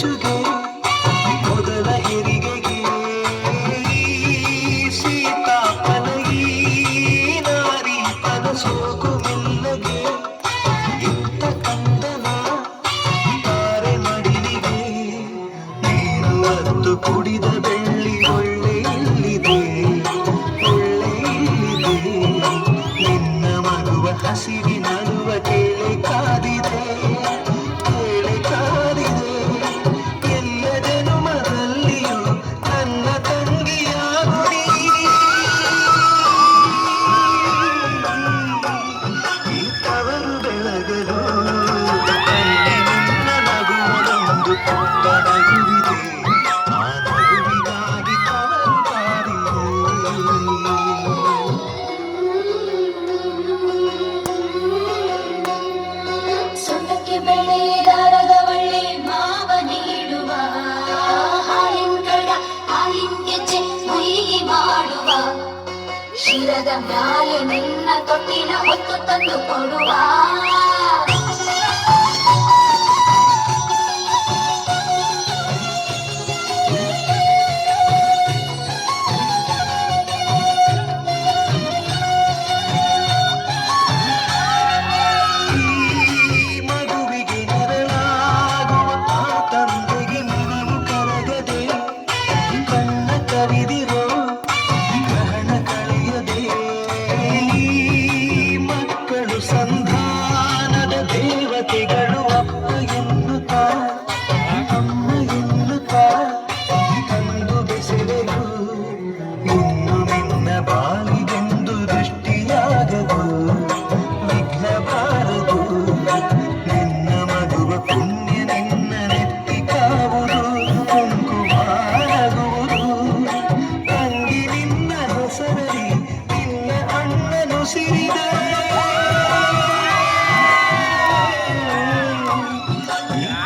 ಶಿಶುಗೆ ಮೊದಲ ಹೆರಿಗೆಗೆ ಸೀತಾಪನ ಈ ನಾರಿ ಪದ ಸೋಕು ಮೆಲ್ಲಗೆ ಇತ್ತ ಕಂದನ ತಾರೆ ಮಡಿಲಿಗೆ ನೀನು ಅತ್ತು ಕುಡಿದ ಬೆಳ್ಳಿ ಒಳ್ಳೆ ಇಲ್ಲಿದೆ ಒಳ್ಳೆ ಇಲ್ಲಿದೆ ನಿನ್ನ ಮಗುವ ಹಸಿರಿ ನಡುವ ಕೇಳೆ ಕಾದಿದೆ ಕೇಳೆ ಕಾದಿದೆ ಎಲ್ಲ ಜನುಮದಲ್ಲಿಯೂ ನನ್ನ ತಂಗಿಯಾಗುಡಿ ಈ ತವರು ಬೆಳಗಲು ಅಲ್ಲಿ ನಿನ್ನ ನಗುವೊಂದು ಪುಟ್ಟ ನಗುವಿದೆ ಆ ನಗುವಿಗಾಗಿ ತವರು ಕಾದಿದೆ ಸೊಂಟಕ್ಕೆ ಬೆಳೆದಾರದ ಒಳ್ಳೆ ಮಾವ ನೀಡುವ ಹಾಲಿನ ಕಡ ಹಾಲಿನ ಗೆಜ್ಜೆ ಮುಯಿ ಮಾಡುವ ಶಿರದ ಮ್ಯಾಲೆ ನಿನ್ನ ತೊಟ್ಟಿನ ಹೊತ್ತು ತಂದು ಕೊಡುವ ಈ ಮಗುವಿಗೆ ನೆರಳಾಗುವ ಆ ತಂದೆಗೆ ಮನವು ಕರಗದೆ ಕಣ್ಣ ಕವಿದಿರೋ ಗ್ರಹಣ ಕಳೆಯದೆ ಈ ಮಕ್ಕಳು ಸಂಧಾನದ ದೇವತೆಗಳು ಅಪ್ಪ ಎನ್ನುತ್ತಾ ಅಮ್ಮ ಎನ್ನುತ್ತಾ ಕಂಡು ಬೆಸೆದರು ಇನ್ನು ನಿನ್ನ ಬಾಳಿಗೆಂದು ದೃಷ್ಟಿಯಾಗದು ವಿಘ್ನ ಬಾರದು ನಿನ್ನ ಮಗುವ ಪುಣ್ಯ ನಿನ್ನ ನೆತ್ತಿ ಕಾವುದು ಕುಂಕುಮಾಗುವುದು ತಂಗಿ ನಿನ್ನ ಹೆಸರಲಿ ನಿನ್ನ ಅಣ್ಣನು ಸಿರಿದ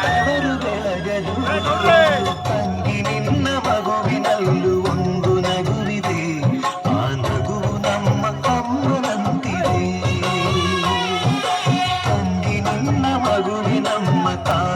ಅವರು ಬೆಳಗಲು ತಂಗಿ ನಿನ್ನ ಮಗುವಿನಲ್ಲೂ ಒಂದು ನಗುವಿದೆ ಆ ನಗುವು ನಮ್ಮ ಅಮ್ಮನಂತಿದೆ ತಂಗಿ ನಿನ್ನ ಮಗುವಿನಮ್ಮ ತಾಯಿ